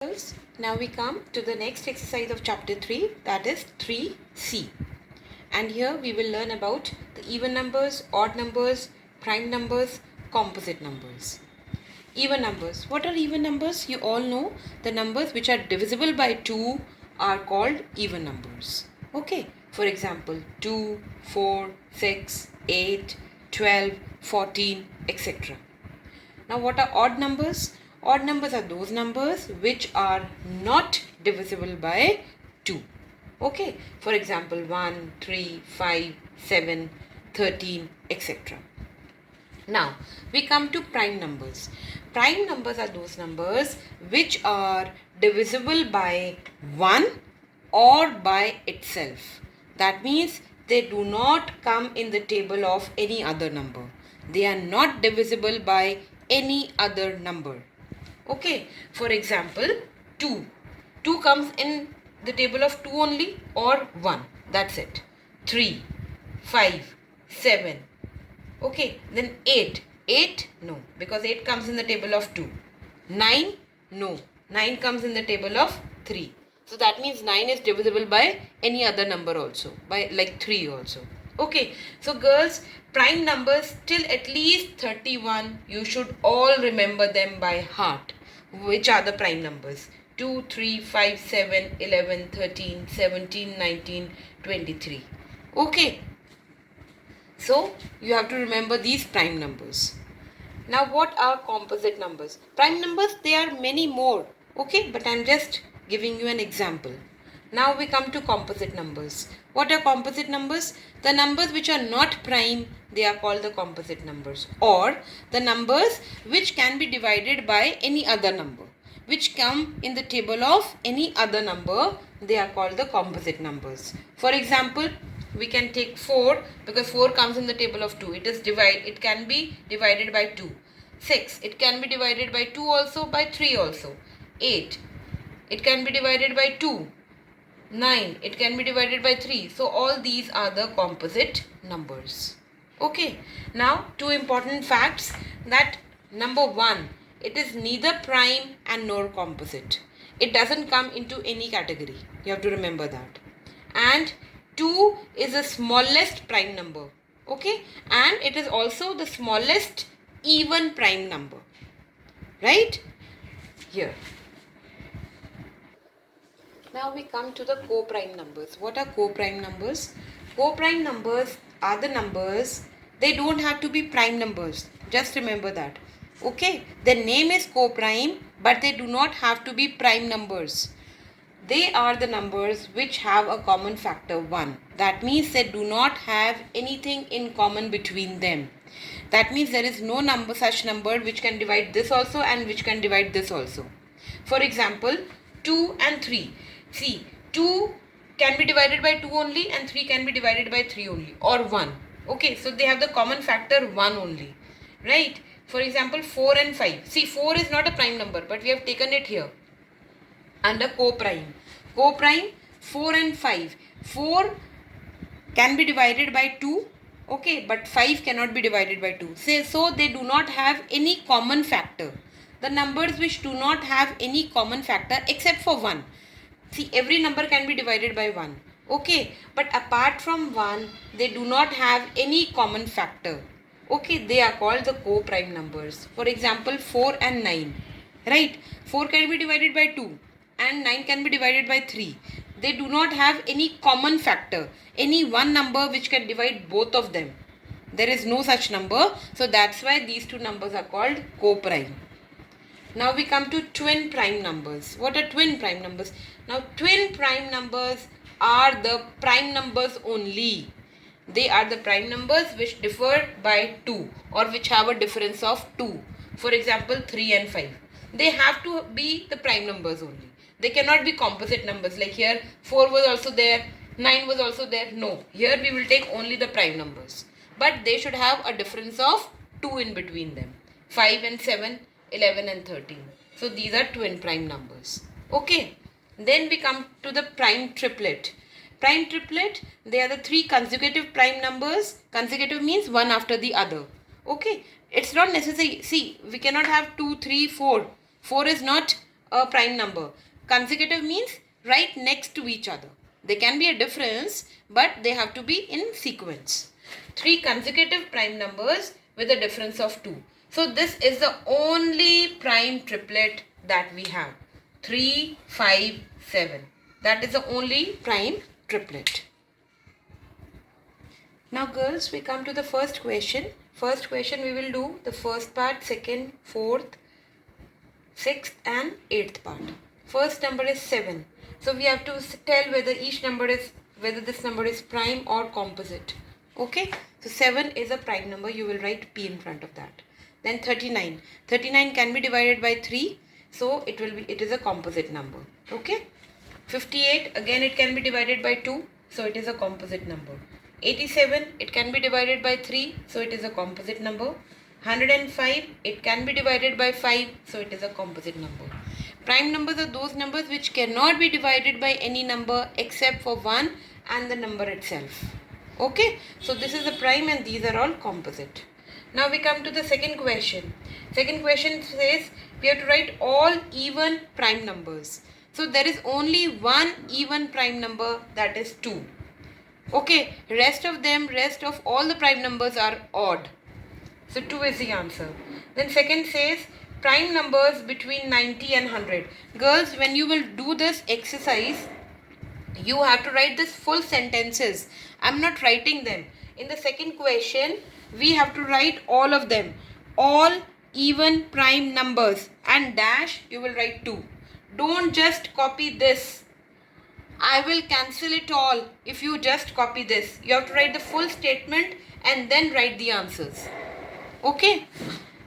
Girls, now we come to the next exercise of chapter 3, that is 3C. And here we will learn about the even numbers, odd numbers, prime numbers, composite numbers. Even numbers. What are even numbers? You all know the numbers which are divisible by 2 are called even numbers. Okay. For example, 2, 4, 6, 8, 12, 14, etc. Now what are odd numbers? Odd numbers are those numbers which are not divisible by 2. Okay. For example, 1, 3, 5, 7, 13, etc. Now we come to prime numbers. Prime numbers are those numbers which are divisible by 1 or by itself. That means they do not come in the table of any other number. They are not divisible by any other number. Okay, for example, 2. 2 comes in the table of 2 only or 1. That's it. 3, 5, 7. Okay, then 8. 8? No, because 8 comes in the table of 2. 9? No, 9 comes in the table of 3. So that means 9 is divisible by any other number also, by like 3 also. Okay, so girls, prime numbers till at least 31, you should all remember them by heart. Which are the prime numbers? 2, 3, 5, 7, 11, 13, 17, 19, 23. Okay. So, you have to remember these prime numbers. Now, what are composite numbers? Prime numbers, there are many more. Okay, but I am just giving you an example. Now, we come to composite numbers. What are composite numbers? The numbers which are not prime, they are called the composite numbers. Or the numbers which can be divided by any other number, which come in the table of any other number, they are called the composite numbers. For example, we can take 4 because 4 comes in the table of 2. It can be divided by 2. 6, it can be divided by 2 also, by 3 also. 8, it can be divided by 2. 9, it can be divided by 3. So all these are the composite numbers. Okay. Now, two important facts that number 1, it is neither prime and nor composite. It doesn't come into any category. You have to remember that. And 2 is the smallest prime number. Okay. And it is also the smallest even prime number. Right? Here. Now we come to the co-prime numbers. What are co-prime numbers? Co-prime numbers are the numbers, they don't have to be prime numbers. Just remember that. Okay, the name is co-prime, but they do not have to be prime numbers. They are the numbers which have a common factor 1. That means they do not have anything in common between them. That means there is no such number which can divide this also and which can divide this also. For example, 2 and 3. See, 2 can be divided by 2 only and 3 can be divided by 3 only, or 1. Okay, so they have the common factor 1 only. Right? For example, 4 and 5. See, 4 is not a prime number, but we have taken it here under co-prime. Co-prime, 4 and 5. 4 can be divided by 2. Okay, but 5 cannot be divided by 2. So they do not have any common factor. The numbers which do not have any common factor except for 1. See, every number can be divided by 1. Okay, but apart from 1, they do not have any common factor. Okay, they are called the co-prime numbers. For example, 4 and 9. Right? 4 can be divided by 2 and 9 can be divided by 3. They do not have any common factor, any one number which can divide both of them. There is no such number. So that's why these two numbers are called co-prime. Now we come to twin prime numbers. What are twin prime numbers? Now twin prime numbers are the prime numbers only. They are the prime numbers which differ by 2 or which have a difference of 2. For example, 3 and 5. They have to be the prime numbers only. They cannot be composite numbers. Like here 4 was also there, 9 was also there. No, here we will take only the prime numbers. But they should have a difference of 2 in between them. 5 and 7, 11 and 13. So these are twin prime numbers. Okay. Then we come to the prime triplet. Prime triplet, they are the 3 consecutive prime numbers. Consecutive means one after the other. Okay. It's not necessary. See, we cannot have 2, 3, 4. 4 is not a prime number. Consecutive means right next to each other. There can be a difference, but they have to be in sequence. 3 consecutive prime numbers with a difference of 2. So this is the only prime triplet that we have. 3, 5, 7. That is the only prime triplet. Now girls, we come to the first question. First question we will do the first part, second, fourth, sixth and eighth part. First number is 7. So we have to tell whether this number is prime or composite. Okay. So 7 is a prime number. You will write P in front of that. Then 39. 39 can be divided by 3. So it is a composite number. Okay. 58, again it can be divided by 2. So it is a composite number. 87, it can be divided by 3. So it is a composite number. 105, it can be divided by 5. So it is a composite number. Prime numbers are those numbers which cannot be divided by any number except for 1 and the number itself. Okay. So this is a prime and these are all composite. Now we come to the second question. Second question says we have to write all even prime numbers. So there is only one even prime number, that is 2. Okay. Rest of all the prime numbers are odd. So 2 is the answer. Then second says prime numbers between 90 and 100. Girls, when you will do this exercise, you have to write this full sentences. I am not writing them. In the second question, we have to write all of them. All even prime numbers and dash you will write 2. Don't just copy this. I will cancel it all if you just copy this. You have to write the full statement and then write the answers. Okay.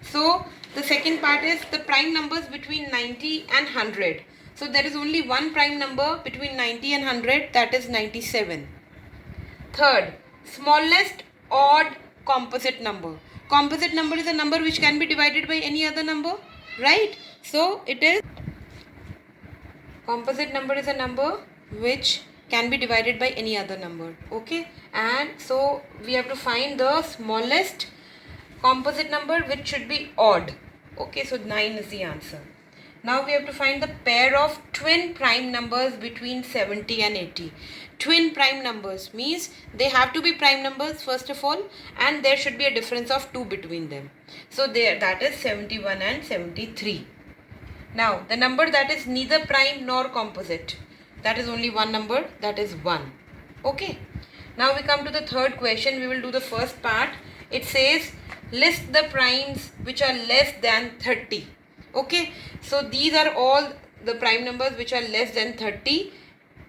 So the second part is the prime numbers between 90 and 100. So there is only one prime number between 90 and 100, that is 97. Third, smallest odd composite number. Composite number is a number which can be divided by any other number, right? So it is composite number is a number which can be divided by any other number. Okay. And so we have to find the smallest composite number which should be odd. Okay. So 9 is the answer. Now we have to find the pair of twin prime numbers between 70 and 80. Twin prime numbers means they have to be prime numbers first of all, and there should be a difference of 2 between them. So that is 71 and 73. Now the number that is neither prime nor composite, that is only one number, that is 1. Okay. Now we come to the third question. We will do the first part. It says list the primes which are less than 30. Okay. So these are all the prime numbers which are less than 30.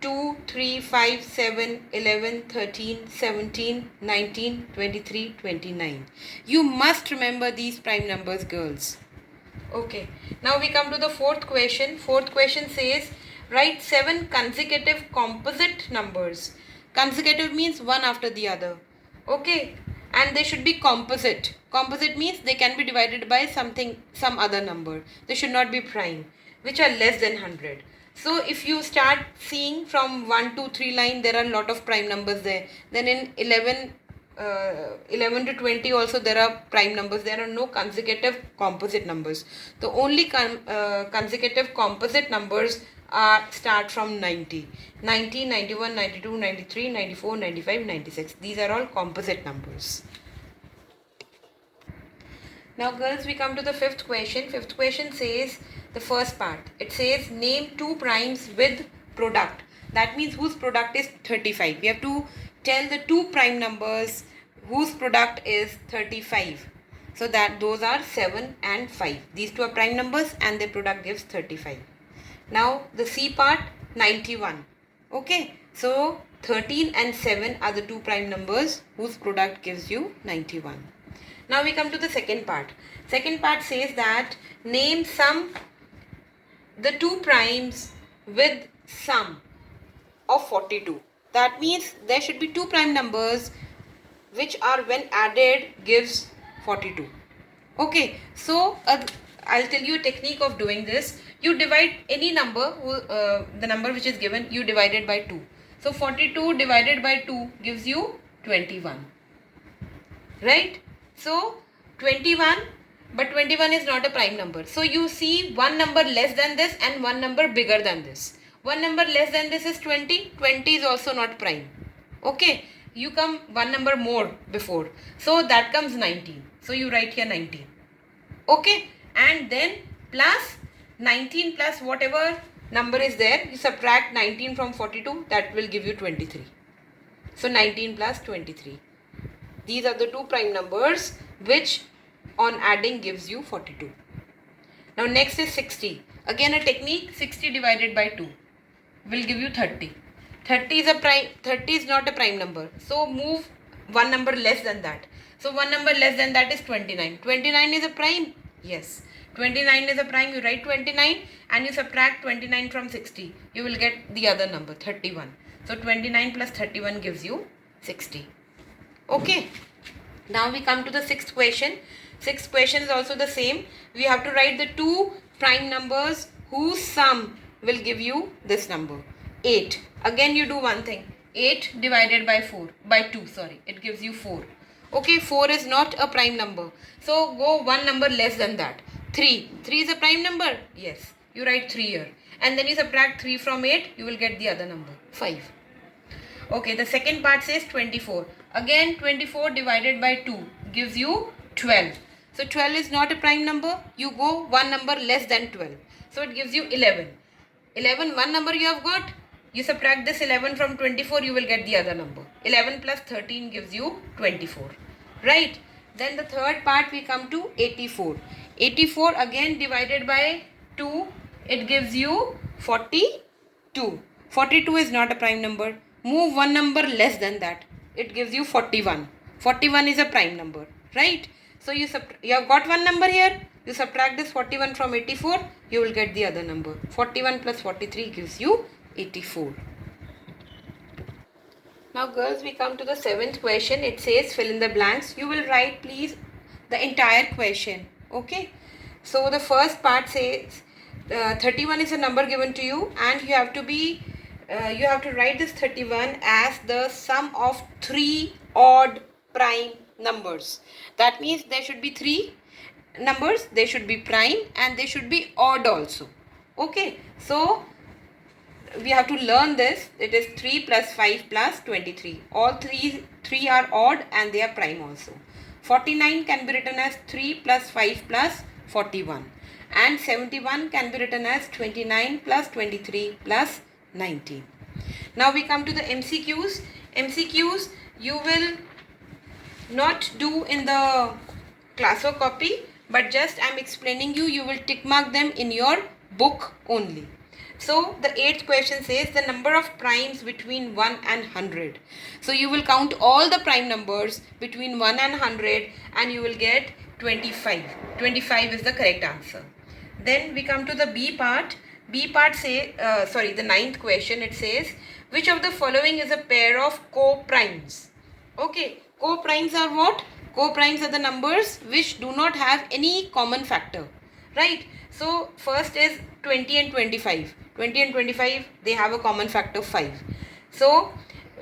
2, 3, 5, 7, 11, 13, 17, 19, 23, 29. You must remember these prime numbers, girls. Okay. Now we come to the fourth question. Fourth question says write 7 consecutive composite numbers. Consecutive means one after the other. Okay. And they should be composite. Composite means they can be divided by some other number. They should not be prime, which are less than 100. So if you start seeing from 1, 2, 3 line, there are a lot of prime numbers there. Then in 11 to 20 also there are prime numbers. There are no consecutive composite numbers. The only consecutive composite numbers start from 90. 90, 91, 92, 93, 94, 95, 96. These are all composite numbers. Now girls, we come to the fifth question. Fifth question says the first part. It says name 2 primes with product. That means whose product is 35. We have to tell the 2 prime numbers whose product is 35. So that those are 7 and 5. These 2 are prime numbers and their product gives 35. Now the C part, 91. Okay. So 13 and 7 are the 2 prime numbers whose product gives you 91. Now we come to the second part. Second part says that name the 2 primes with sum of 42. That means there should be 2 prime numbers which are when added gives 42. Okay. So I'll tell you a technique of doing this. You divide any number, the number which is given, you divide it by 2. So 42 divided by 2 gives you 21. Right? So 21 but 21 is not a prime number. So you see one number less than this and one number bigger than this. One number less than this is 20. 20 is also not prime. Okay, you come one number more before. So that comes 19. So you write here 19. Okay, and then plus 19 plus whatever number is there, you subtract 19 from 42, that will give you 23. So 19 plus 23. These are the two prime numbers which on adding gives you 42. Now next is 60. Again a technique, 60 divided by 2 will give you 30. 30 is not a prime number. So move one number less than that. So one number less than that is 29. 29 is a prime? Yes. 29 is a prime. You write 29 and you subtract 29 from 60. You will get the other number, 31. So 29 plus 31 gives you 60. Okay. Now we come to the sixth question. Sixth question is also the same. We have to write the two prime numbers whose sum will give you this number. 8. Again you do one thing. 8 divided by 2, it gives you 4. Okay, 4 is not a prime number. So go one number less than that. 3. 3 is a prime number? Yes. You write 3 here. And then you subtract 3 from 8, you will get the other number, 5. Okay, the second part says 24. Again 24 divided by 2 gives you 12. So 12 is not a prime number. You go one number less than 12. So it gives you 11. 11, one number you have got. You subtract this 11 from 24, you will get the other number. 11 plus 13 gives you 24. Right? Then the third part we come to 84. 84 again divided by 2, it gives you 42. 42 is not a prime number. Move one number less than that. It gives you 41. 41 is a prime number. Right? So you have got one number here. You subtract this 41 from 84, you will get the other number. 41 plus 43 gives you 84. Now girls, we come to the seventh question. It says fill in the blanks. You will write please the entire question. Okay. So the first part says 31 is a number given to you and you have to write this 31 as the sum of 3 odd prime numbers. That means there should be 3 numbers, they should be prime and they should be odd also. Okay. So we have to learn this. It is 3 plus 5 plus 23. All three are odd and they are prime also. 49 can be written as 3 plus 5 plus 41. And 71 can be written as 29 plus 23 plus 19. Now we come to the MCQs. MCQs you will not do in the class or copy, but just I am explaining you will tick mark them in your book only. So the 8th question says the number of primes between 1 and 100. So you will count all the prime numbers between 1 and 100 and you will get 25. 25 is the correct answer. Then we come to the B part. B part say, the 9th question, it says which of the following is a pair of co-primes? Okay, co-primes are what? Co-primes are the numbers which do not have any common factor. Right? So first is 20 and 25. 20 and 25, they have a common factor 5. So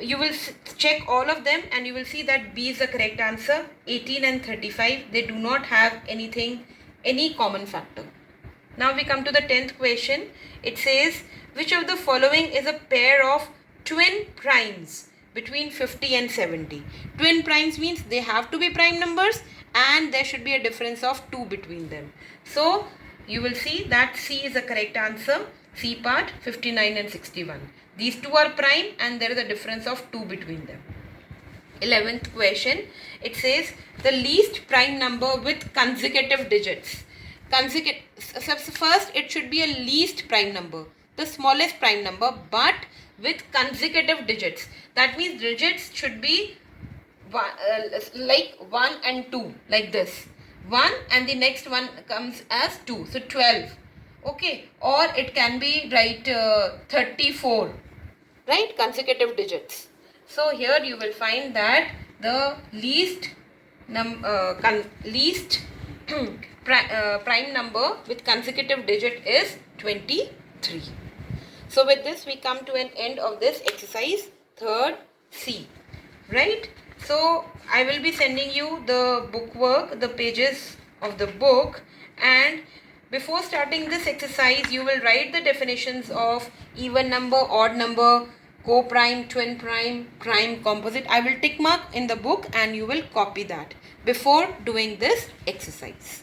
you will check all of them and you will see that B is the correct answer. 18 and 35, they do not have any common factor. Now we come to the 10th question. It says which of the following is a pair of twin primes between 50 and 70. Twin primes means they have to be prime numbers and there should be a difference of 2 between them. So you will see that C is the correct answer. C part, 59 and 61. These two are prime and there is a difference of 2 between them. 11th question. It says the least prime number with consecutive digits. First it should be a least prime number, the smallest prime number, but with consecutive digits. That means digits should be like 1 and 2, like this. 1 and the next one comes as 2. So 12. Okay. Or it can be 34. Right? Consecutive digits. So here you will find that the least prime number with consecutive digit is 23. So with this we come to an end of this exercise 3rd C. Right? So I will be sending you the book work, the pages of the book, and before starting this exercise you will write the definitions of even number, odd number, co-prime, twin prime, prime, composite. I will tick mark in the book and you will copy that before doing this exercise.